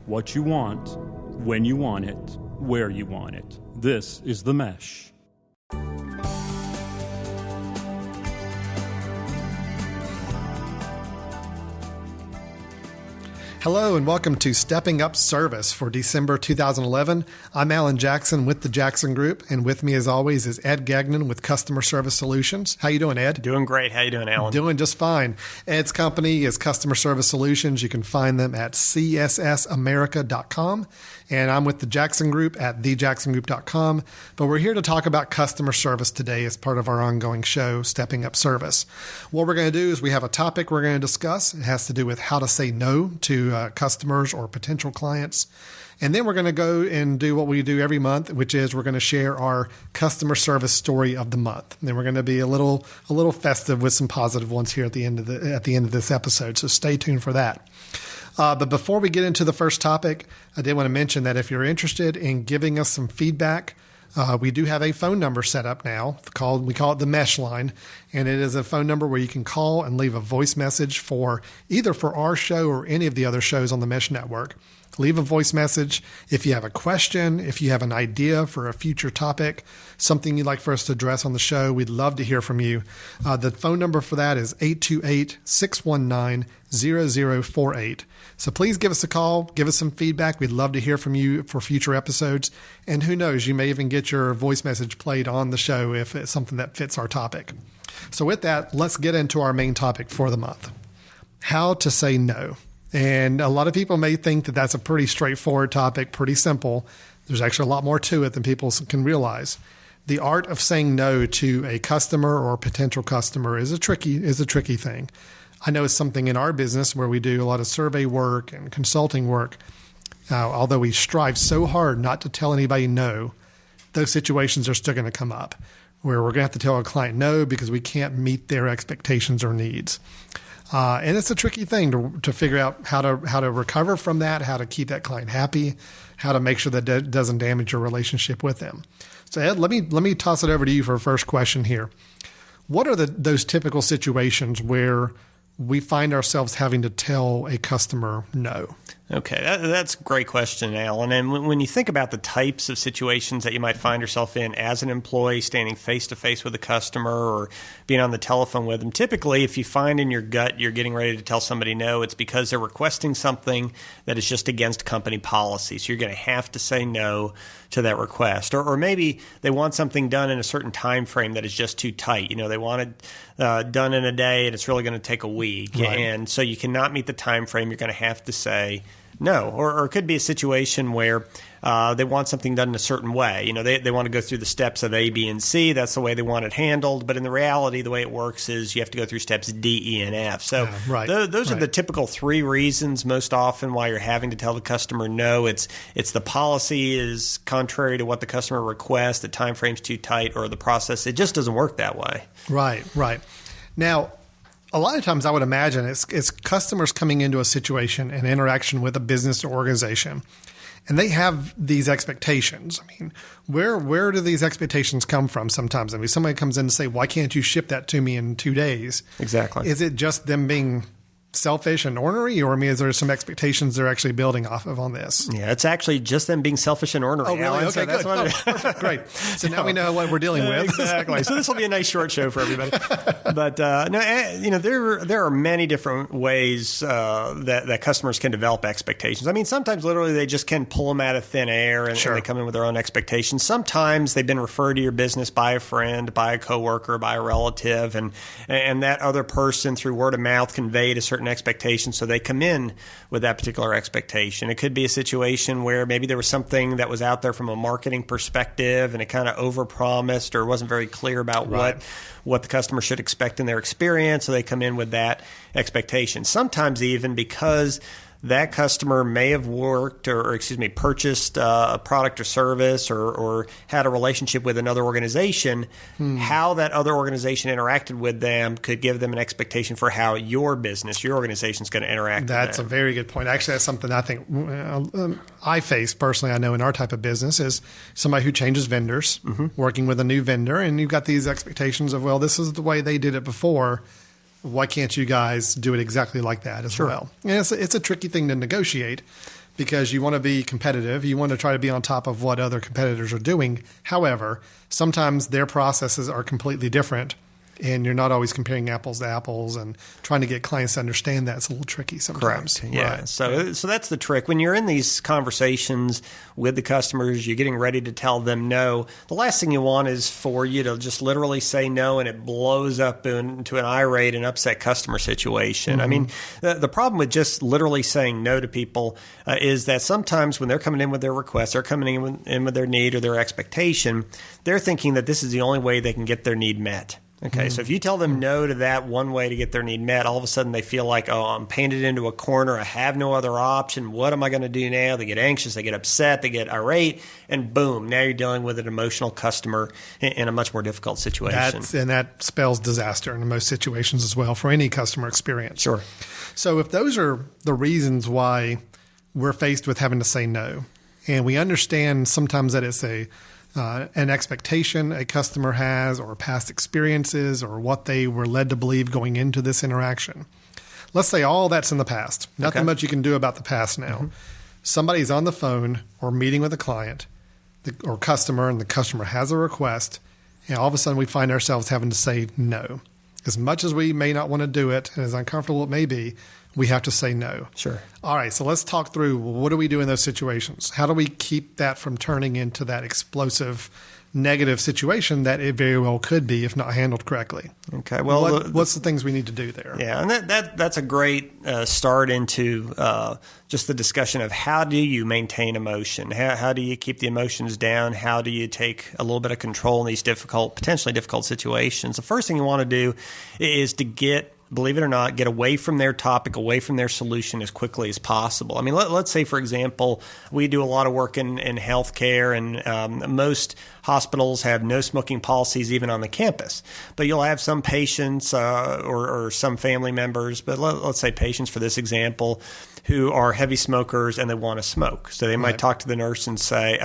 what you want, when you want it, where you want it. This is The Mesh. Hello and welcome to Stepping Up Service for December 2011. I'm Alan Jackson with the Jackson Group, and with me as always is Ed Gagnon with Customer Service Solutions. How you doing, Ed? Doing great. How you doing, Alan? Doing just fine. Ed's company is Customer Service Solutions. You can find them at cssamerica.com, and I'm with the Jackson Group at thejacksongroup.com. But we're here to talk about customer service today as part of our ongoing show, Stepping Up Service. What we're going to do is we have a topic we're going to discuss. It has to do with how to say no to customers or potential clients. And then we're going to go and do what we do every month, which is we're going to share our customer service story of the month. And then we're going to be a little festive with some positive ones here at the end of this episode. So stay tuned for that. But before we get into the first topic, I did want to mention that if you're interested in giving us some feedback, we do have a phone number set up now we call it the Mesh Line, and it is a phone number where you can call and leave a voice message for either for our show or any of the other shows on the Mesh Network. Leave a voice message if you have a question, if you have an idea for a future topic, something you'd like for us to address on the show. We'd love to hear from you. The phone number for that is 828-619-0048. So please give us a call, give us some feedback. We'd love to hear from you for future episodes. And who knows, you may even get your voice message played on the show if it's something that fits our topic. So with that, let's get into our main topic for the month. How to say no. And a lot of people may think that that's a pretty straightforward topic, pretty simple. There's actually a lot more to it than people can realize. The art of saying no to a customer or potential customer is a tricky thing. I know it's something in our business where we do a lot of survey work and consulting work. Although we strive so hard not to tell anybody no, those situations are still going to come up where we're going to have to tell a client no because we can't meet their expectations or needs. And it's a tricky thing to figure out how to recover from that, how to keep that client happy, how to make sure that it doesn't damage your relationship with them. So Ed, let me toss it over to you for a first question here. What are those typical situations where we find ourselves having to tell a customer no? Okay, that's a great question, Alan. And when you think about the types of situations that you might find yourself in as an employee, standing face-to-face with a customer or being on the telephone with them, typically if you find in your gut you're getting ready to tell somebody no, it's because they're requesting something that is just against company policy. So you're going to have to say no to that request. Or maybe they want something done in a certain time frame that is just too tight. You know, they want it done in a day and it's really going to take a week. Right. And so you cannot meet the time frame. You're going to have to say no. Or it could be a situation where they want something done in a certain way. You know, they want to go through the steps of A, B, and C. That's the way they want it handled. But in the reality, the way it works is you have to go through steps D, E, and F. So those are the typical three reasons most often why you're having to tell the customer no. It's the policy is contrary to what the customer requests, the time frame's too tight, or the process. It just doesn't work that way. Right. Now, a lot of times I would imagine it's customers coming into a situation and interaction with a business or organization, and they have these expectations. I mean, where do these expectations come from sometimes? I mean, somebody comes in and say, why can't you ship that to me in 2 days? Exactly. Is it just them being selfish and ornery, or I mean, is there some expectations they're actually building off of on this? Yeah, it's actually just them being selfish and ornery. Oh, really? Alan, Okay, so that's good. Perfect. Great. So now we know what we're dealing with. Exactly. So this will be a nice short show for everybody. But there are many different ways that customers can develop expectations. I mean, sometimes literally they just can pull them out of thin air and they come in with their own expectations. Sometimes they've been referred to your business by a friend, by a coworker, by a relative, and that other person through word of mouth conveyed a certain expectation, so they come in with that particular expectation. It could be a situation where maybe there was something that was out there from a marketing perspective and it kind of overpromised or wasn't very clear about what the customer should expect in their experience, so they come in with that expectation. Sometimes even because that customer may have worked or purchased a product or service or had a relationship with another organization, how that other organization interacted with them could give them an expectation for how your business, your organization is going to interact with them. That's a very good point. Actually, that's something I think I face personally, I know in our type of business, is somebody who changes vendors, working with a new vendor, and you've got these expectations of, well, this is the way they did it before. Why can't you guys do it exactly like that as well? And it's a tricky thing to negotiate because you want to be competitive. You want to try to be on top of what other competitors are doing. However, sometimes their processes are completely different, and you're not always comparing apples to apples, and trying to get clients to understand that. It's a little tricky sometimes. Correct. Yeah. Right. So that's the trick. When you're in these conversations with the customers, you're getting ready to tell them no. The last thing you want is for you to just literally say no, and it blows up into an irate and upset customer situation. I mean, the problem with just literally saying no to people is that sometimes when they're coming in with their request, they're coming in with their need or their expectation, they're thinking that this is the only way they can get their need met. Okay, so if you tell them no to that one way to get their need met, all of a sudden they feel like, oh, I'm painted into a corner. I have no other option. What am I going to do now? They get anxious, they get upset, they get irate, and boom, now you're dealing with an emotional customer in a much more difficult situation. And that spells disaster in most situations as well for any customer experience. Sure. So if those are the reasons why we're faced with having to say no, and we understand sometimes that it's an expectation a customer has, or past experiences, or what they were led to believe going into this interaction. Let's say all that's in the past. Nothing much you can do about the past now. Somebody's on the phone or meeting with a client or customer, and the customer has a request, and all of a sudden we find ourselves having to say no. As much as we may not want to do it, and as uncomfortable it may be, we have to say no. Sure. All right, so let's talk through, what do we do in those situations? How do we keep that from turning into that explosive negative situation that it very well could be if not handled correctly? Okay. Well, what's the things we need to do there? Yeah, and that's a great start into just the discussion of how do you maintain emotion? How do you keep the emotions down? How do you take a little bit of control in these potentially difficult situations? The first thing you want to do is to believe it or not, get away from their topic, away from their solution as quickly as possible. I mean, let's say, for example, we do a lot of work in healthcare, and most hospitals have no smoking policies even on the campus. But you'll have some patients or some family members, but let's say patients for this example, who are heavy smokers and they want to smoke. So they might talk to the nurse and say,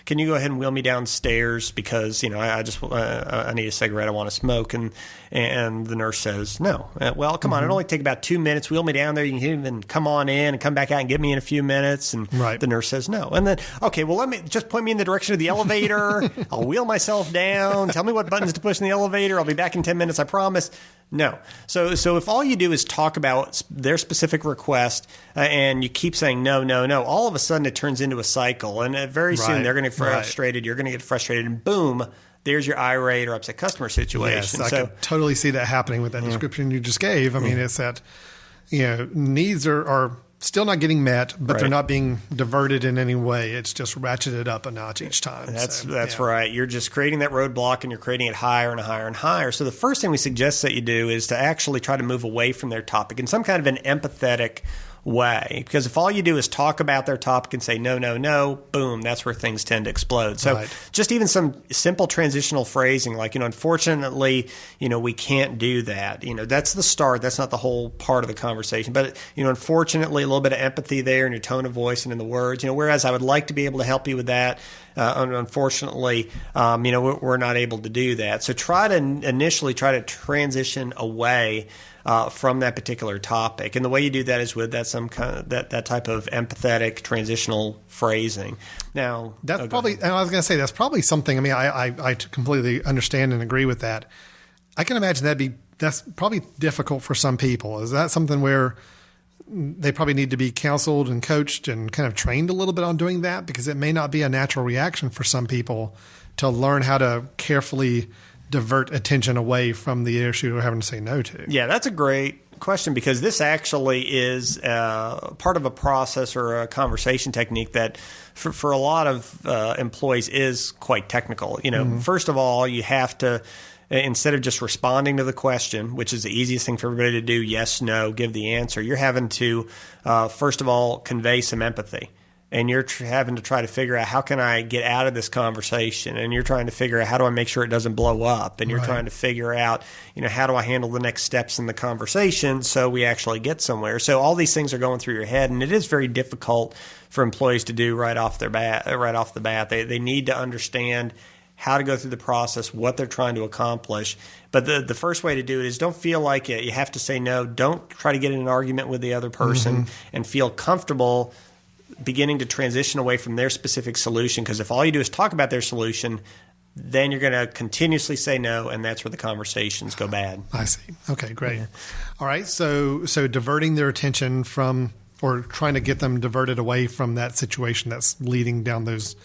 can you go ahead and wheel me downstairs because, I need a cigarette, I want to smoke. And the nurse says, no. Well, come on, it'll only take about 2 minutes. Wheel me down there. You can even come on in and come back out and get me in a few minutes. And the nurse says no. And then, okay, well, let me just point me in the direction of the elevator. I'll wheel myself down. Tell me what buttons to push in the elevator. I'll be back in 10 minutes, I promise. No. So if all you do is talk about their specific request and you keep saying no, all of a sudden it turns into a cycle. And very soon they're going to get frustrated. You're going to get frustrated. And boom, there's your irate or upset customer situation. Yes, I can totally see that happening with that description you just gave. I mean, it's that needs are still not getting met, but they're not being diverted in any way. It's just ratcheted up a notch each time. That's right. You're just creating that roadblock, and you're creating it higher and higher and higher. So the first thing we suggest that you do is to actually try to move away from their topic in some kind of an empathetic way. Because if all you do is talk about their topic and say no, boom, that's where things tend to explode. So just even some simple transitional phrasing like, unfortunately, we can't do that. That's the start. That's not the whole part of the conversation. But, unfortunately, a little bit of empathy there in your tone of voice and in the words, whereas I would like to be able to help you with that. Unfortunately, we're not able to do that. So initially try to transition away from that particular topic, and the way you do that is with some kind of that type of empathetic transitional phrasing. Now, that's probably, and I was going to say that's probably something. I mean, I completely understand and agree with that. I can imagine that's probably difficult for some people. Is that something where they probably need to be counseled and coached and kind of trained a little bit on doing that, because it may not be a natural reaction for some people to learn how to carefully divert attention away from the issue we're having to say no to? Yeah, that's a great question, because this actually is part of a process or a conversation technique that for a lot of employees is quite technical. First of all, you have to, instead of just responding to the question, which is the easiest thing for everybody to do, yes, no, give the answer, you're having to, first of all, convey some empathy. And you're having to try to figure out, how can I get out of this conversation? And you're trying to figure out, how do I make sure it doesn't blow up? And you're trying to figure out, how do I handle the next steps in the conversation so we actually get somewhere? So all these things are going through your head, and it is very difficult for employees to do right off the bat. They need to understand how to go through the process, what they're trying to accomplish. But the first way to do it is, don't feel like you have to say no. Don't try to get in an argument with the other person, and feel comfortable beginning to transition away from their specific solution. Because if all you do is talk about their solution, then you're going to continuously say no, and that's where the conversations go bad. I see. Okay, great. Yeah. All right. So diverting their attention from, or trying to get them diverted away from that situation that's leading down the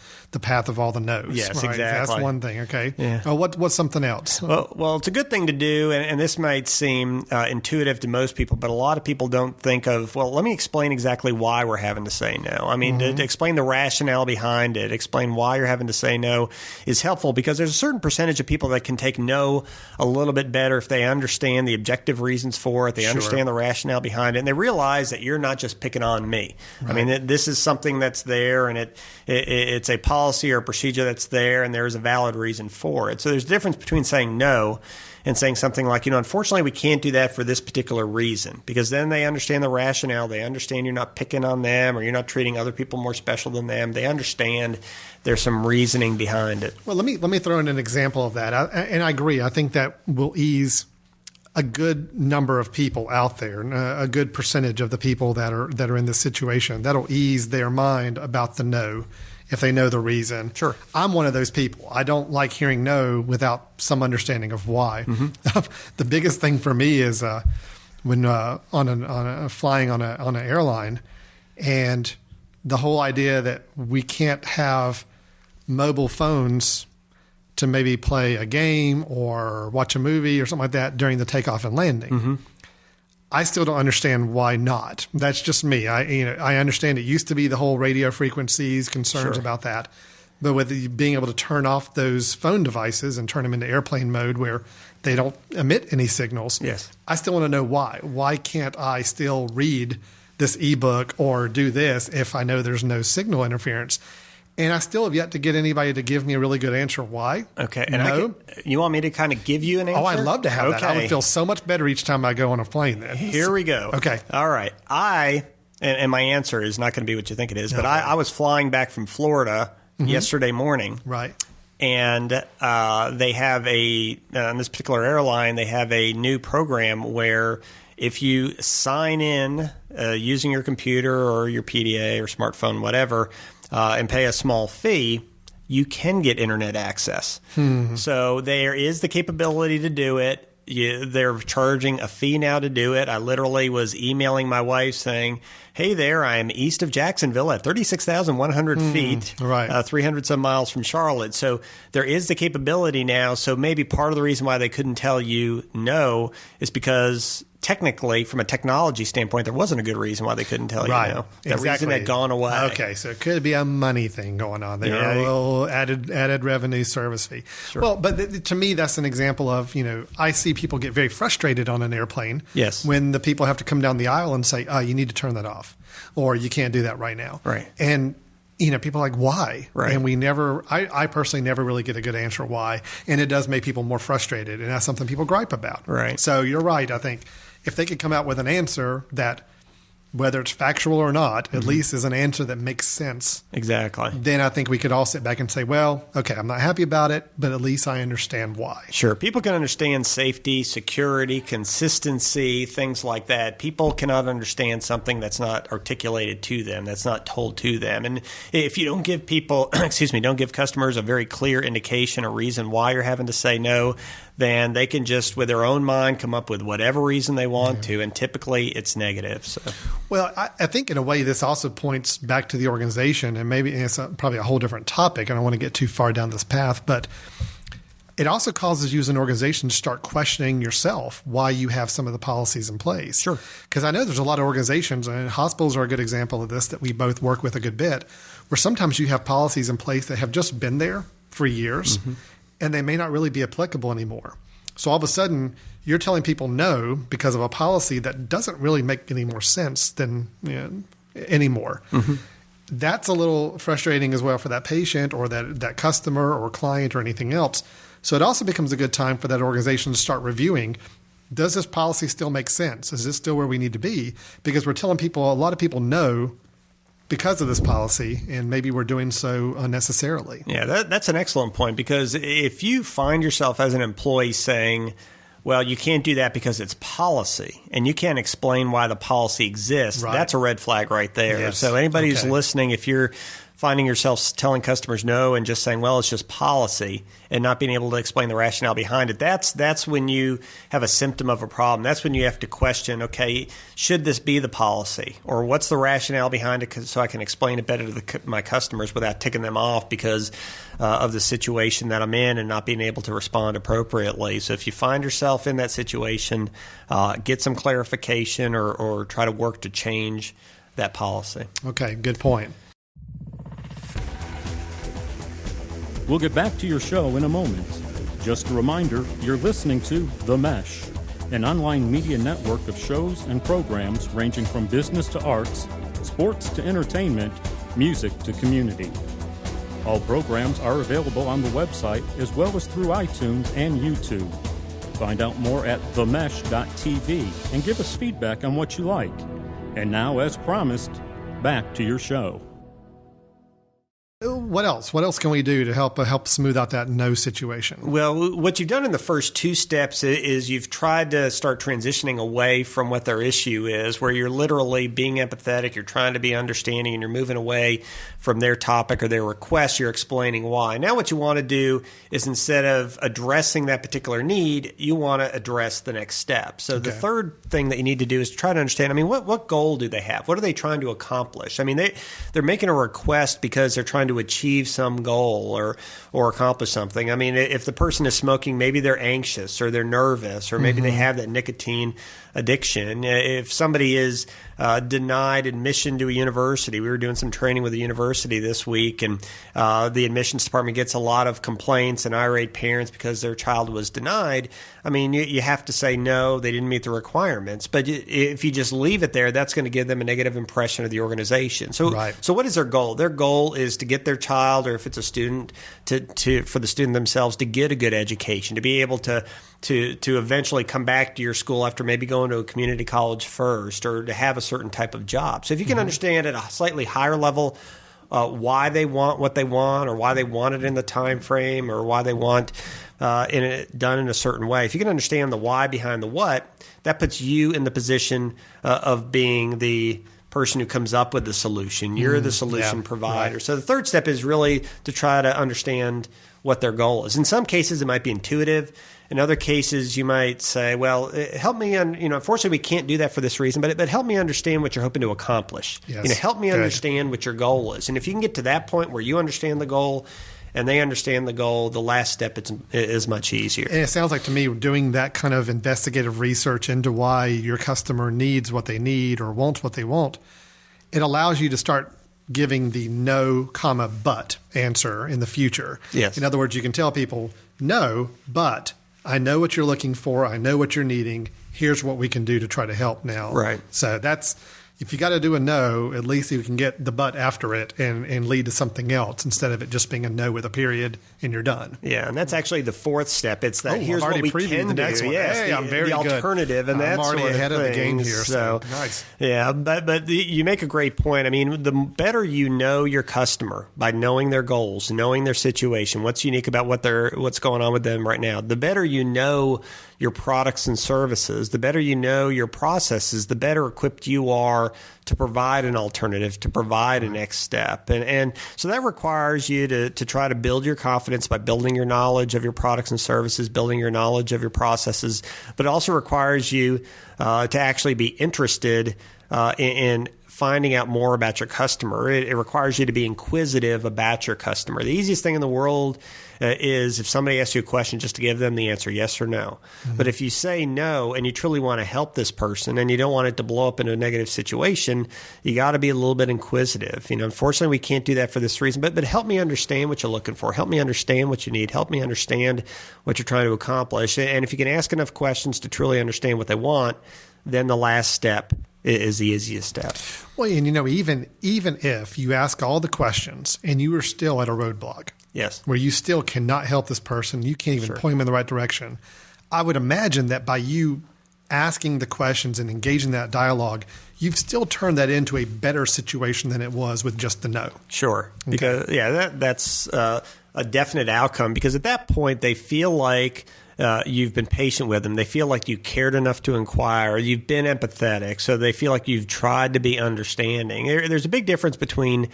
path of all the no's. Yes, right? exactly. That's one thing. Okay. Yeah. What's something else? Well, it's a good thing to do, and this might seem intuitive to most people, but a lot of people don't think of, well, let me explain exactly why we're having to say no. I mean, to explain the rationale behind it, explain why you're having to say no is helpful, because there's a certain percentage of people that can take no a little bit better if they understand the objective reasons for it, they understand the rationale behind it, and they realize that you're not just picking on me. Right. I mean, this is something that's there, and it's a policy or a procedure that's there, and there is a valid reason for it. So there's a difference between saying no and saying something like, unfortunately, we can't do that for this particular reason, because then they understand the rationale. They understand you're not picking on them, or you're not treating other people more special than them. They understand there's some reasoning behind it. Well, let me throw in an example of that. And I agree. I think that will ease a good number of people out there, a good percentage of the people that are in this situation. That'll ease their mind about the no if they know the reason. Sure. I'm one of those people. I don't like hearing no without some understanding of why. Mm-hmm. The biggest thing for me is when flying on an airline, and the whole idea that we can't have mobile phones to maybe play a game or watch a movie or something like that during the takeoff and landing. Mm-hmm. I still don't understand why not. That's just me. I understand it used to be the whole radio frequencies, concerns about that. But with being able to turn off those phone devices and turn them into airplane mode where they don't emit any signals, yes, I still want to know why. Why can't I still read this ebook or do this if I know there's no signal interference? And I still have yet to get anybody to give me a really good answer why. Okay. And you want me to kind of give you an answer? Oh, I'd love to have that. I would feel so much better each time I go on a plane then. Here we go. Okay. All right. And my answer is not going to be what you think it is, but I was flying back from Florida yesterday morning. Right. And they have on this particular airline, they have a new program where if you sign in using your computer or your PDA or smartphone, whatever, and pay a small fee, you can get internet access. So there is the capability to do it. They're charging a fee now to do it. I literally was emailing my wife saying, hey there, I am east of Jacksonville at 36,100 feet, right. 300 some miles from Charlotte. So there is the capability now. So maybe part of the reason why they couldn't tell you no is because technically, from a technology standpoint, there wasn't a good reason why they couldn't tell you no. That reason had gone away. Okay, so it could be a money thing going on there, a little added revenue service fee. Sure. Well, but to me, that's an example of, I see people get very frustrated on an airplane when the people have to come down the aisle and say, oh, you need to turn that off, or you can't do that right now. Right. And people are like, why? Right. And I personally never really get a good answer why. And it does make people more frustrated. And that's something people gripe about. Right. So you're right. I think if they could come out with an answer that, whether it's factual or not, at least is an answer that makes sense. Exactly. Then I think we could all sit back and say, well, okay, I'm not happy about it, but at least I understand why. Sure. People can understand safety, security, consistency, things like that. People cannot understand something that's not articulated to them, that's not told to them. And if you don't give people, don't give customers a very clear indication or reason why you're having to say no, then they can just, with their own mind, come up with whatever reason they want to, and typically it's negative. So. Well, I think in a way this also points back to the organization, and maybe it's probably a whole different topic. I don't want to get too far down this path, but it also causes you as an organization to start questioning yourself why you have some of the policies in place. Sure. Because I know there's a lot of organizations, and hospitals are a good example of this that we both work with a good bit, where sometimes you have policies in place that have just been there for years, and they may not really be applicable anymore. So all of a sudden, you're telling people no because of a policy that doesn't really make any more sense than anymore. That's a little frustrating as well for that patient or that customer or client or anything else. So it also becomes a good time for that organization to start reviewing, does this policy still make sense? Is this still where we need to be? Because we're telling people, a lot of people no because of this policy, and maybe we're doing so unnecessarily. Yeah, that's an excellent point, because if you find yourself as an employee saying, well, you can't do that because it's policy, and you can't explain why the policy exists, Right. that's a red flag right there. Yes. So anybody who's Okay. listening, if you're finding yourself telling customers no and just saying, well, it's just policy, and not being able to explain the rationale behind it, that's when you have a symptom of a problem. That's when you have to question, okay, should this be the policy? Or what's the rationale behind it so I can explain it better to my customers without ticking them off because of the situation that I'm in and not being able to respond appropriately. So if you find yourself in that situation, get some clarification or try to work to change that policy. Okay, good point. We'll get back to your show in a moment. Just a reminder, you're listening to The Mesh, an online media network of shows and programs ranging from business to arts, sports to entertainment, music to community. All programs are available on the website as well as through iTunes and YouTube. Find out more at themesh.tv and give us feedback on what you like. And now, as promised, back to your show. What else? What else can we do to help smooth out that no situation? Well, what you've done in the first two steps is you've tried to start transitioning away from what their issue is, where you're literally being empathetic, you're trying to be understanding, and you're moving away from their topic or their request, you're explaining why. Now what you want to do is, instead of addressing that particular need, you want to address the next step. So the third thing that you need to do is try to understand, what goal do they have? What are they trying to accomplish? They're making a request because they're trying to achieve some goal or accomplish something. If the person is smoking, maybe they're anxious or they're nervous, or maybe they have that nicotine addiction. If somebody is denied admission to a university, we were doing some training with a university this week, and the admissions department gets a lot of complaints and irate parents because their child was denied. You have to say no, they didn't meet the requirements. But if you just leave it there, that's going to give them a negative impression of the organization. So what is their goal? Their goal is to get their child, or if it's a student, for the student themselves to get a good education, to be able to eventually come back to your school after maybe going to a community college first, or to have a certain type of job. So if you can understand at a slightly higher level why they want what they want, or why they want it in the time frame, or why they want it done in a certain way, if you can understand the why behind the what, that puts you in the position of being the person who comes up with the solution. You're the solution provider. Right. So the third step is really to try to understand what their goal is. In some cases, it might be intuitive. In other cases, you might say, well, help me, unfortunately, we can't do that for this reason, but help me understand what you're hoping to accomplish. Yes. Help me understand what your goal is. And if you can get to that point where you understand the goal and they understand the goal, the last step is much easier. And it sounds like to me, doing that kind of investigative research into why your customer needs what they need or wants what they want, it allows you to start giving the no, but answer in the future. Yes. In other words, you can tell people, no, but I know what you're looking for. I know what you're needing. Here's what we can do to try to help now. Right. So that's, if you got to do a no, at least you can get the but after it and lead to something else instead of it just being a no with a period and you're done. Yeah, and that's actually the fourth step. It's that here's what we can the do. Next one. Yes, hey, I'm very the good. alternative, and I'm that's already ahead of the game here. So nice. Yeah, but you make a great point. The better you know your customer by knowing their goals, knowing their situation, what's unique about what's going on with them right now, the better you know your products and services, the better you know your processes, the better equipped you are to provide an alternative, to provide a next step. And so that requires you to try to build your confidence by building your knowledge of your products and services, building your knowledge of your processes, but it also requires you to actually be interested in finding out more about your customer. It requires you to be inquisitive about your customer. The easiest thing in the world is if somebody asks you a question, just to give them the answer, yes or no. Mm-hmm. But if you say no and you truly want to help this person and you don't want it to blow up into a negative situation, you got to be a little bit inquisitive. Unfortunately, we can't do that for this reason, but help me understand what you're looking for. Help me understand what you need. Help me understand what you're trying to accomplish. And if you can ask enough questions to truly understand what they want, then the last step is the easiest step. Well, and even if you ask all the questions and you are still at a roadblock, yes, where you still cannot help this person, you can't even point them in the right direction, I would imagine that by you asking the questions and engaging that dialogue, you've still turned that into a better situation than it was with just the no. Sure. Okay. Because that's a definite outcome, because at that point they feel like you've been patient with them. They feel like you cared enough to inquire. You've been empathetic, so they feel like you've tried to be understanding. There's a big difference between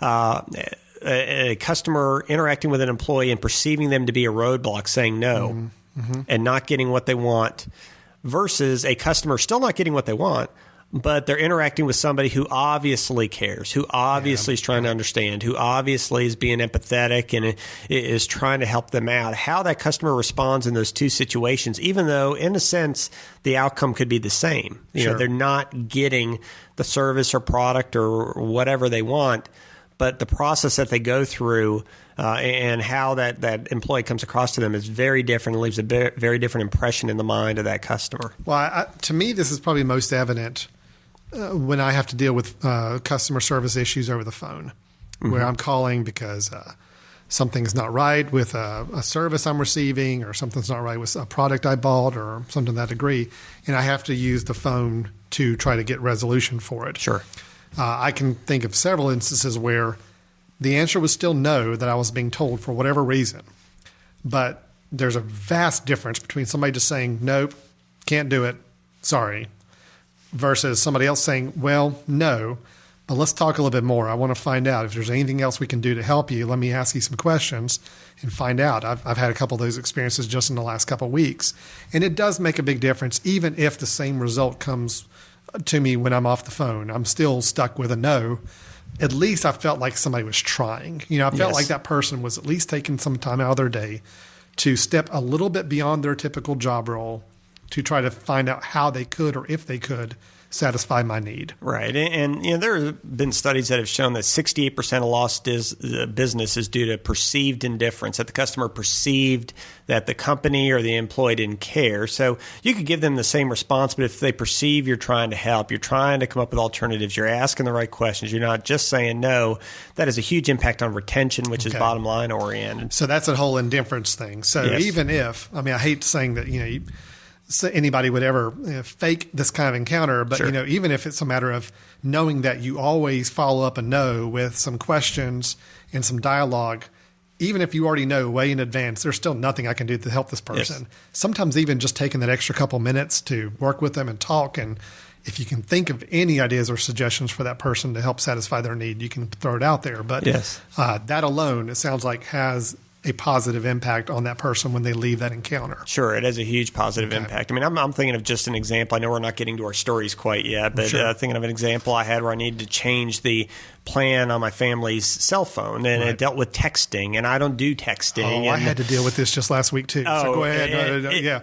a customer interacting with an employee and perceiving them to be a roadblock, saying no, and not getting what they want, versus a customer still not getting what they want, but they're interacting with somebody who obviously cares, who obviously is trying to understand, who obviously is being empathetic and is trying to help them out. How that customer responds in those two situations, even though in a sense the outcome could be the same. You know, they're not getting the service or product or whatever they want, but the process that they go through and how that employee comes across to them is very different and leaves a very different impression in the mind of that customer. Well, to me, this is probably most evident when I have to deal with customer service issues over the phone, where I'm calling because something's not right with a service I'm receiving, or something's not right with a product I bought, or something to that degree, and I have to use the phone to try to get resolution for it. Sure. I can think of several instances where the answer was still no, that I was being told for whatever reason. But there's a vast difference between somebody just saying, nope, can't do it, sorry, versus somebody else saying, well, no, but let's talk a little bit more. I want to find out if there's anything else we can do to help you. Let me ask you some questions and find out. I've had a couple of those experiences just in the last couple of weeks. And it does make a big difference, even if the same result comes to me when I'm off the phone. I'm still stuck with a no. At least I felt like somebody was trying. You know, I felt like that person was at least taking some time out of their day to step a little bit beyond their typical job role to try to find out how they could, or if they could, satisfy my need. Right. And you know, there have been studies that have shown that 68% of lost business is due to perceived indifference, that the customer perceived that the company or the employee didn't care. So you could give them the same response, but if they perceive you're trying to help, you're trying to come up with alternatives, you're asking the right questions, you're not just saying no, that has a huge impact on retention, which is bottom line oriented. So that's a whole indifference thing. So even if, I mean, I hate saying that, you know, anybody would ever fake this kind of encounter, but you know, even if it's a matter of knowing that you always follow up a no with some questions and some dialogue, even if you already know way in advance, there's still nothing I can do to help this person. Sometimes even just taking that extra couple minutes to work with them and talk, and if you can think of any ideas or suggestions for that person to help satisfy their need, you can throw it out there. But that alone, it sounds like, has a positive impact on that person when they leave that encounter. Sure, it has a huge positive impact. I mean, I'm thinking of just an example. I know we're not getting to our stories quite yet, but thinking of an example I had where I needed to change the plan on my family's cell phone, and it dealt with texting, and I don't do texting. I had to deal with this just last week too. So go ahead.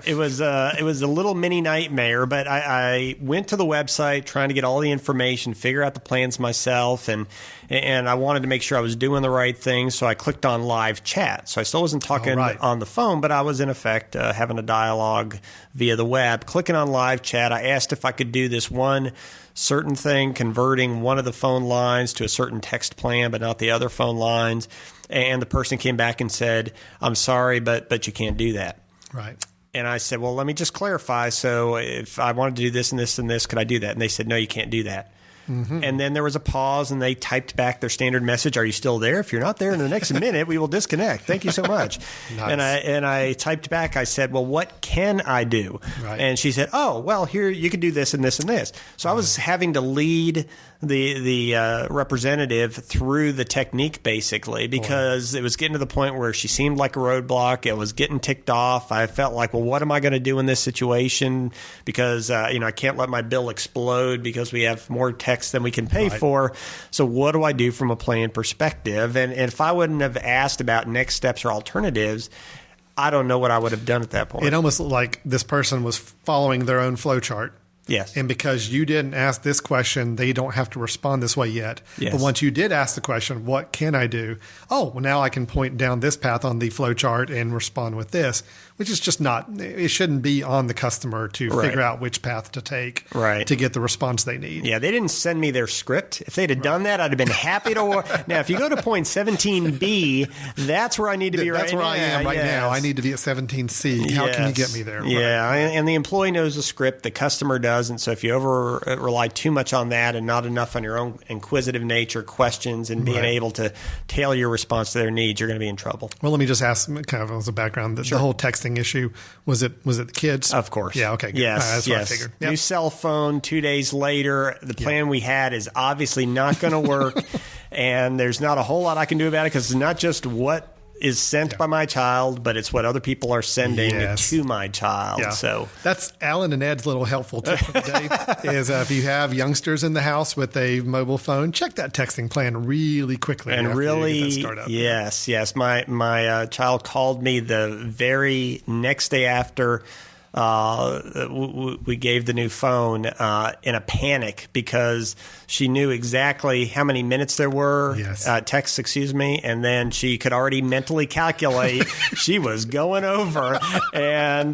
It was a little mini nightmare, but I went to the website trying to get all the information, figure out the plans myself, and I wanted to make sure I was doing the right thing, so I clicked on live chat. So I still wasn't talking on the phone, but I was in effect having a dialogue via the web. Clicking on live chat, I asked if I could do this one certain thing, converting one of the phone lines to a certain text plan, but not the other phone lines. And the person came back and said, I'm sorry, but you can't do that. Right. And I said, well, let me just clarify. So if I wanted to do this and this and this, could I do that? And they said, no, you can't do that. And then there was a pause, and they typed back their standard message, are you still there? If you're not there in the next minute, we will disconnect. Thank you so much. Nice. And I typed back, I said, well, what can I do? Right. And she said, oh, well, here, you can do this and this and this. So I was having to lead the representative through the technique, basically, because it was getting to the point where she seemed like a roadblock. It was getting ticked off. I felt like, well, what am I going to do in this situation? Because, I can't let my bill explode because we have more text than we can pay for. So what do I do from a plan perspective? And if I wouldn't have asked about next steps or alternatives, I don't know what I would have done at that point. It almost looked like this person was following their own flow chart. Yes. And because you didn't ask this question, they don't have to respond this way yet. Yes. But once you did ask the question, what can I do? Oh, well, now I can point down this path on the flow chart and respond with this, which is just not, it shouldn't be on the customer to figure out which path to take to get the response they need. Yeah, they didn't send me their script. If they'd have done that, I'd have been happy to. Now, if you go to point 17B, that's where I need to be That's where I am right now. I need to be at 17C. How can you get me there? Yeah, and the employee knows the script, the customer does. doesn't. So if you rely too much on that and not enough on your own inquisitive nature, questions, and being able to tailor your response to their needs, you're going to be in trouble. Well, let me just ask kind of as a background, the whole texting issue, was it the kids? Of course. Yeah, okay. Good. Yes, That's what I figured. Yep. New cell phone 2 days later. The plan we had is obviously not going to work, and there's not a whole lot I can do about it because it's not just what is sent by my child, but it's what other people are sending to my child. Yeah. So that's Alan and Ed's little helpful tip for the day is if you have youngsters in the house with a mobile phone, check that texting plan really quickly. And really, yes. My child called me the very next day after we gave the new phone in a panic because she knew exactly how many minutes there were, texts, and then she could already mentally calculate she was going over. And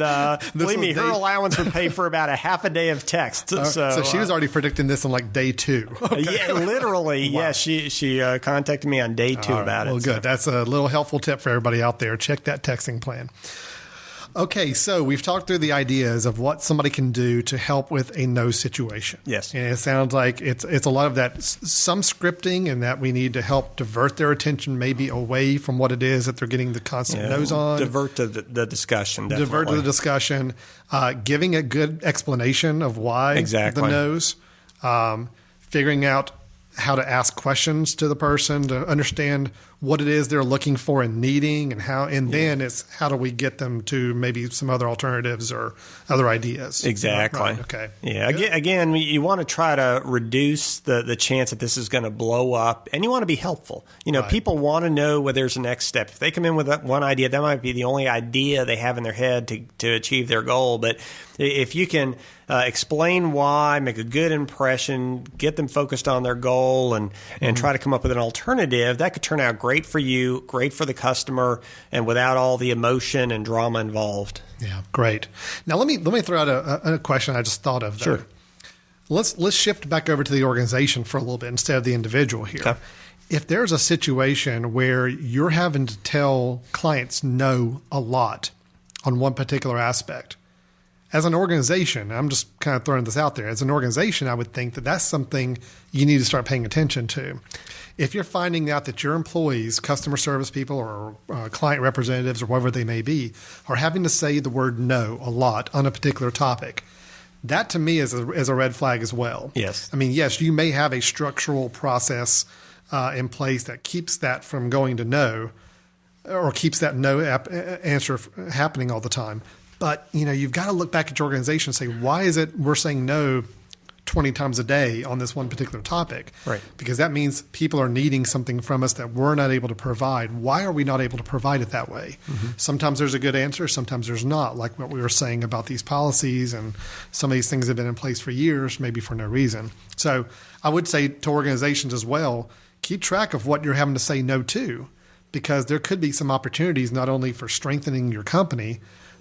believe me, her allowance would pay for about a half a day of text. So she was already predicting this on like day 2. Okay. Yeah, literally. Wow. Yeah, she contacted me on day 2 about it. Well, good. That's a little helpful tip for everybody out there. Check that texting plan. Okay, so we've talked through the ideas of what somebody can do to help with a no situation. Yes. And it sounds like it's a lot of that, some scripting, and that we need to help divert their attention maybe away from what it is that they're getting the constant no's on. Divert to the discussion, definitely. Divert to the discussion. Giving a good explanation of why the no's. Figuring out how to ask questions to the person to understand what it is they're looking for and needing, and then it's how do we get them to maybe some other alternatives or other ideas. Exactly. Right. Okay. Yeah. Again, you want to try to reduce the chance that this is going to blow up, and you want to be helpful. People want to know where there's a next step. If they come in with that one idea, that might be the only idea they have in their head to achieve their goal. But if you can explain why, make a good impression, get them focused on their goal, and try to come up with an alternative, that could turn out great for you, great for the customer, and without all the emotion and drama involved. Yeah, great. Now let me throw out a question I just thought of. Sure. Let's shift back over to the organization for a little bit instead of the individual here. Okay. If there's a situation where you're having to tell clients no a lot on one particular aspect, as an organization, I'm just kind of throwing this out there. As an organization, I would think that that's something you need to start paying attention to. If you're finding out that your employees, customer service people or client representatives or whatever they may be, are having to say the word no a lot on a particular topic, that to me is a red flag as well. Yes. I mean, yes, you may have a structural process in place that keeps that from going to no or keeps that no answer happening all the time. But, you've got to look back at your organization and say, why is it we're saying no 20 times a day on this one particular topic? Right. Because that means people are needing something from us that we're not able to provide. Why are we not able to provide it that way? Mm-hmm. Sometimes there's a good answer. Sometimes there's not, like what we were saying about these policies, and some of these things have been in place for years, maybe for no reason. So I would say to organizations as well, keep track of what you're having to say no to, because there could be some opportunities not only for strengthening your company,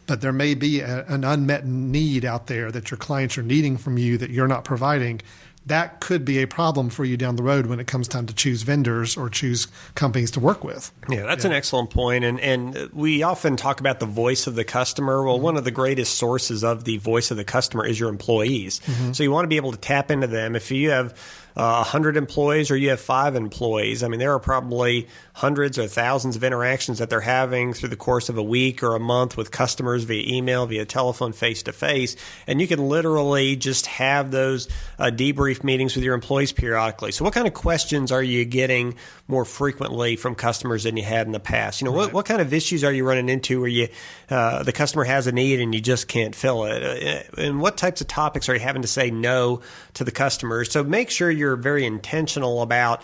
but there may be an unmet need out there that your clients are needing from you that you're not providing. That could be a problem for you down the road when it comes time to choose vendors or choose companies to work with. Yeah, that's an excellent point. And we often talk about the voice of the customer. Well, one of the greatest sources of the voice of the customer is your employees. Mm-hmm. So you want to be able to tap into them. If you have 100 employees or you have 5 employees, I mean, there are probably hundreds or thousands of interactions that they're having through the course of a week or a month with customers via email, via telephone, face-to-face. And you can literally just have those debrief meetings with your employees periodically. So what kind of questions are you getting more frequently from customers than you had in the past? What kind of issues are you running into where the customer has a need and you just can't fill it? And what types of topics are you having to say no to the customers? So make sure you're very intentional about,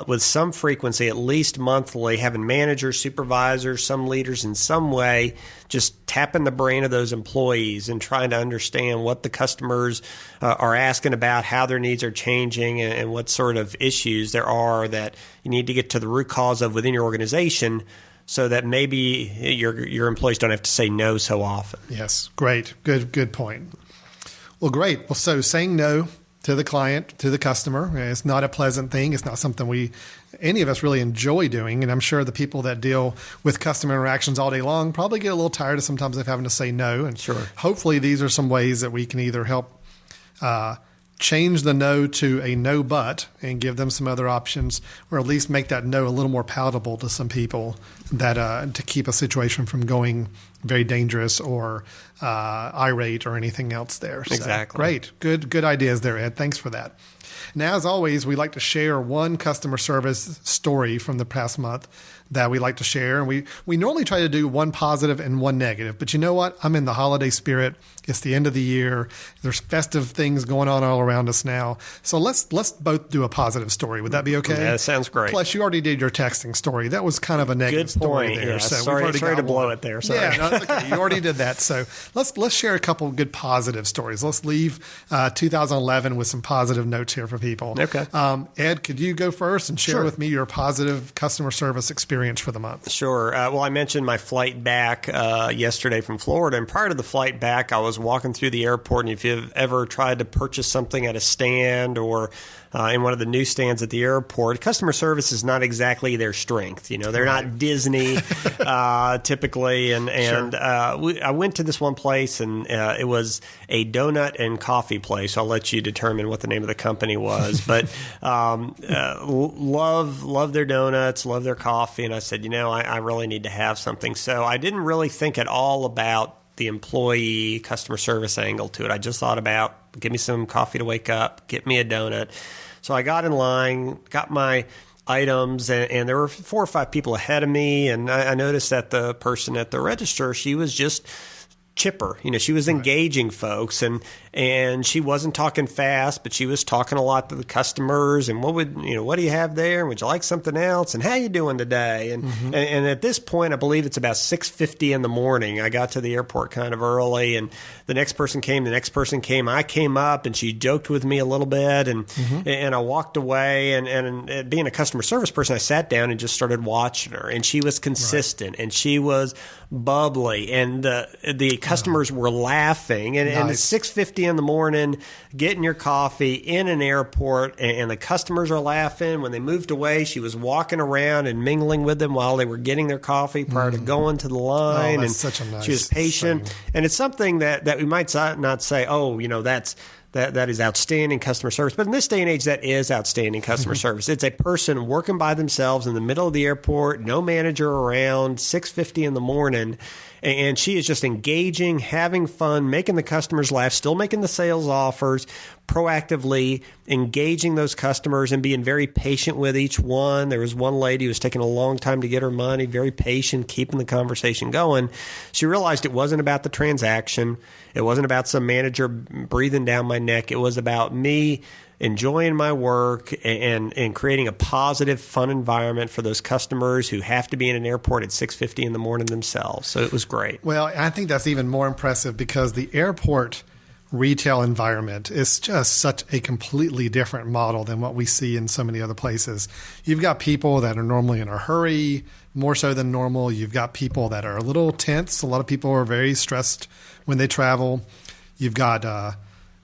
with some frequency, at least monthly, having managers, supervisors, some leaders in some way, just tapping the brain of those employees and trying to understand what the customers are asking about, how their needs are changing, and what sort of issues there are that you need to get to the root cause of within your organization, so that maybe your employees don't have to say no so often. Yes, great. Good point. Well, great. Well, so saying no to the client, to the customer, it's not a pleasant thing. It's not something any of us really enjoy doing. And I'm sure the people that deal with customer interactions all day long probably get a little tired of sometimes of having to say no. And sure, hopefully these are some ways that we can either help change the no to a no but and give them some other options, or at least make that no a little more palatable to some people, that to keep a situation from going very dangerous or irate or anything else there. So, Exactly. Great. Good ideas there, Ed. Thanks for that. Now, as always, we like to share one customer service story from the past month that we like to share. And we normally try to do one positive and one negative. But you know what? I'm in the holiday spirit. It's the end of the year. There's festive things going on all around us now. So let's both do a positive story. Would that be okay? Yeah, that sounds great. Plus, you already did your texting story. That was kind of a negative Good point. story there. Yeah, So sorry we've already to got blow one. it there. Sorry. Yeah, no, that's okay. You already did that. So let's share a couple of good positive stories. Let's leave 2011 with some positive notes here for people. Okay. Ed, could you go first and share Sure. with me your positive customer service experience for the month? Sure. Well, I mentioned my flight back yesterday from Florida, and prior to the flight back, I was walking through the airport, and if you've ever tried to purchase something at a stand or in one of the newsstands at the airport, customer service is not exactly their strength. You know, they're not Disney typically. And I went to this one place, and it was a donut and coffee place. I'll let you determine what the name of the company was. But love their donuts, love their coffee. And I said, I really need to have something. So I didn't really think at all about the employee customer service angle to it. I just thought about, give me some coffee to wake up, get me a donut. So I got in line, got my items, and there were 4 or 5 people ahead of me. And I noticed that the person at the register, she was just chipper. She was engaging folks, and she wasn't talking fast, but she was talking a lot to the customers. And what do you have there? Would you like something else? And how you doing today? And at this point, I believe it's about 6:50 in the morning. I got to the airport kind of early, and the next person came. I came up, and she joked with me a little bit, and I walked away. And being a customer service person, I sat down and just started watching her. And she was consistent, and she was bubbly, and the customers were laughing. And it's 6:50 in the morning, getting your coffee in an airport, and the customers are laughing. When they moved away, she was walking around and mingling with them while they were getting their coffee prior to going to the line. That's and such a nice she was patient. thing. And it's something that we might not say, that is outstanding customer service. But in this day and age, that is outstanding customer service. It's a person working by themselves in the middle of the airport, no manager around, 6:50 in the morning. And she is just engaging, having fun, making the customers laugh, still making the sales offers, proactively engaging those customers and being very patient with each one. There was one lady who was taking a long time to get her money, very patient, keeping the conversation going. She realized it wasn't about the transaction. It wasn't about some manager breathing down my neck. It was about me enjoying my work and creating a positive, fun environment for those customers who have to be in an airport at 6:50 in the morning themselves. So it was great. Well, I think that's even more impressive because the airport retail environment is just such a completely different model than what we see in so many other places. You've got people that are normally in a hurry, more so than normal. You've got people that are a little tense. A lot of people are very stressed when they travel. You've got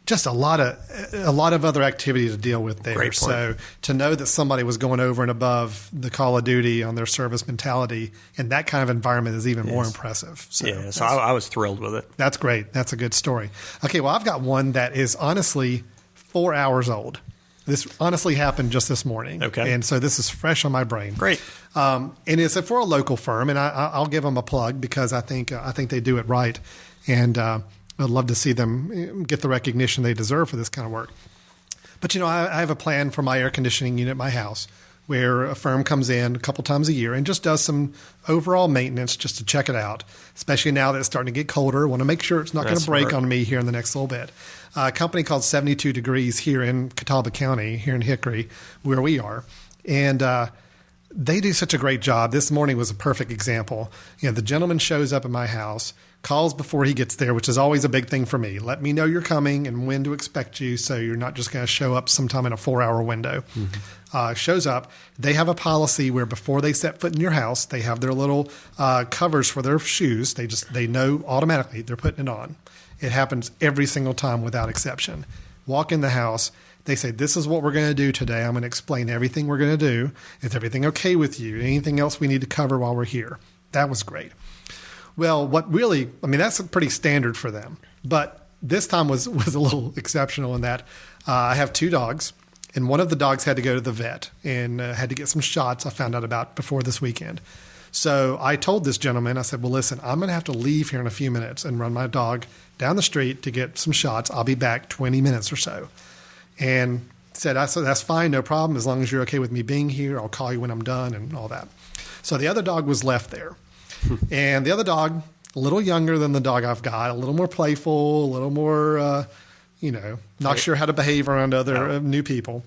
just a lot of other activity to deal with there. Great point. So to know that somebody was going over and above the call of duty on their service mentality in that kind of environment is even more impressive. So So I was thrilled with it. that's great. That's a good story. Okay, well, I've got one that is honestly 4 hours old. This honestly happened just this morning. Okay. And so this is fresh on my brain. Great. And it's for a local firm, and I'll give them a plug because I think they do it right. And I'd love to see them get the recognition they deserve for this kind of work. But, I have a plan for my air conditioning unit at my house where a firm comes in a couple times a year and just does some overall maintenance just to check it out, especially now that it's starting to get colder. I want to make sure it's not going to break on me here in the next little bit. A company called 72 Degrees here in Catawba County, here in Hickory, where we are. And they do such a great job. This morning was a perfect example. The gentleman shows up at my house, calls before he gets there, which is always a big thing for me. Let me know you're coming and when to expect you so you're not just going to show up sometime in a 4-hour window. Shows up. They have a policy where before they set foot in your house, they have their little covers for their shoes. They know automatically they're putting it on. It happens every single time without exception. Walk in the house. They say, this is what we're going to do today. I'm going to explain everything we're going to do. Is everything okay with you? Anything else we need to cover while we're here? That was great. Well, that's pretty standard for them. But this time was a little exceptional in that I have 2 dogs, and one of the dogs had to go to the vet and had to get some shots I found out about before this weekend. So I told this gentleman, I said, well, listen, I'm going to have to leave here in a few minutes and run my dog down the street to get some shots. I'll be back 20 minutes or so. And said, that's fine, no problem. As long as you're okay with me being here, I'll call you when I'm done and all that. So the other dog was left there. And the other dog, a little younger than the dog I've got, a little more playful, a little more, not sure how to behave around other new people.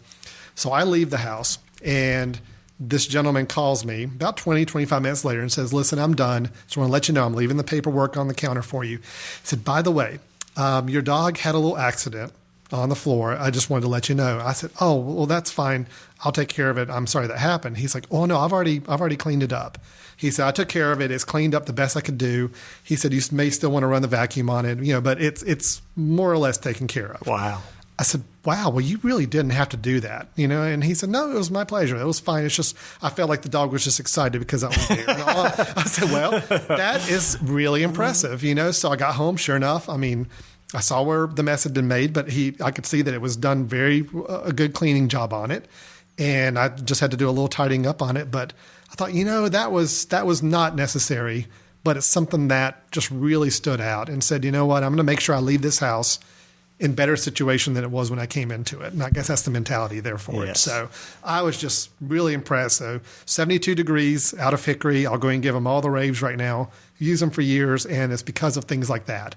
So I leave the house, and this gentleman calls me about 20, 25 minutes later and says, listen, I'm done. Just want to let you know I'm leaving the paperwork on the counter for you. He said, by the way, your dog had a little accident on the floor. I just wanted to let you know. I said, oh, well, that's fine. I'll take care of it. I'm sorry that happened. He's like, oh, no, I've already cleaned it up. He said, I took care of it. It's cleaned up the best I could do. He said, you may still want to run the vacuum on it, but it's more or less taken care of. Wow. I said, wow, well, you really didn't have to do that, And he said, no, it was my pleasure. It was fine. It's just, I felt like the dog was just excited because I was there. I said, well, that is really impressive, So I got home, sure enough. I mean, I saw where the mess had been made, but I could see that it was done a good cleaning job on it. And I just had to do a little tidying up on it. But I thought, that was not necessary, but it's something that just really stood out and said, you know what, I'm going to make sure I leave this house in better situation than it was when I came into it. And I guess that's the mentality there for it. So I was just really impressed. So 72 degrees out of Hickory. I'll go and give them all the raves right now. Use them for years. And it's because of things like that.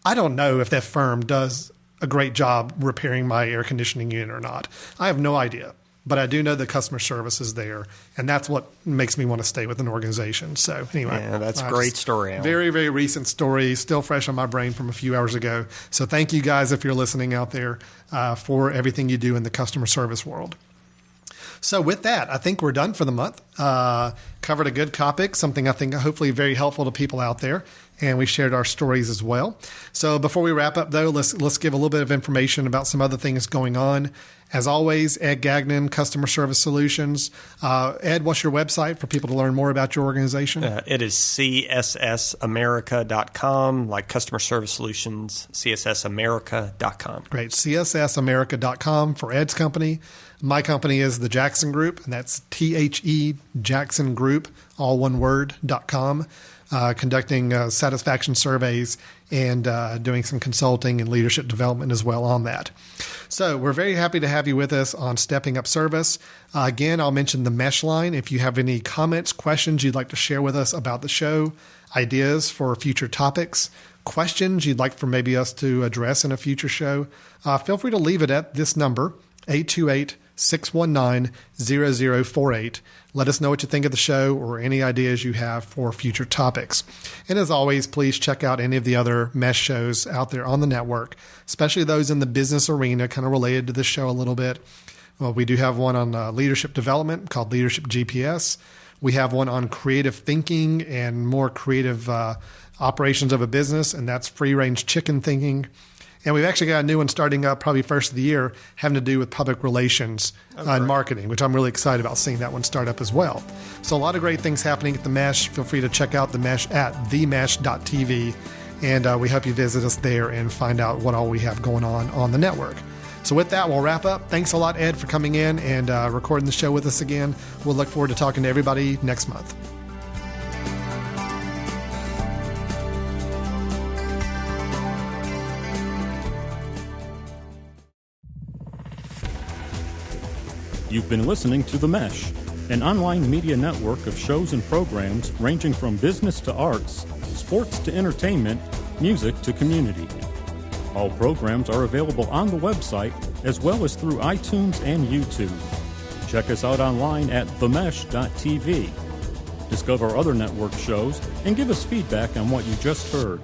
I don't know if that firm does a great job repairing my air conditioning unit or not. I have no idea. But I do know the customer service is there, and that's what makes me want to stay with an organization. So anyway. Yeah, that's a great story, Alan. Very, very recent story, still fresh on my brain from a few hours ago. So thank you guys, if you're listening out there, for everything you do in the customer service world. So with that, I think we're done for the month. Covered a good topic, something I think hopefully very helpful to people out there. And we shared our stories as well. So before we wrap up, though, let's give a little bit of information about some other things going on. As always, Ed Gagnon, Customer Service Solutions. Ed, what's your website for people to learn more about your organization? It is cssamerica.com, like Customer Service Solutions, cssamerica.com. Great. cssamerica.com for Ed's company. My company is the Jackson Group, and that's THE Jackson Group, all one word, .com. Conducting satisfaction surveys and doing some consulting and leadership development as well on that. So we're very happy to have you with us on Stepping Up Service. Again, I'll mention the Mesh line. If you have any comments, questions you'd like to share with us about the show, ideas for future topics, questions you'd like for maybe us to address in a future show, feel free to leave it at this number, 828-619-0048. Let us know what you think of the show or any ideas you have for future topics. And as always, please check out any of the other Mesh shows out there on the network, especially those in the business arena, kind of related to this show a little bit. Well, we do have one on leadership development called Leadership GPS. We have one on creative thinking and more creative operations of a business, and that's free range chicken thinking. And we've actually got a new one starting up probably first of the year having to do with public relations and marketing, which I'm really excited about seeing that one start up as well. So a lot of great things happening at The Mesh. Feel free to check out The Mesh at themesh.tv. And we hope you visit us there and find out what all we have going on the network. So with that, we'll wrap up. Thanks a lot, Ed, for coming in and recording the show with us again. We'll look forward to talking to everybody next month. You've been listening to The Mesh, an online media network of shows and programs ranging from business to arts, sports to entertainment, music to community. All programs are available on the website as well as through iTunes and YouTube. Check us out online at themesh.tv. Discover other network shows and give us feedback on what you just heard.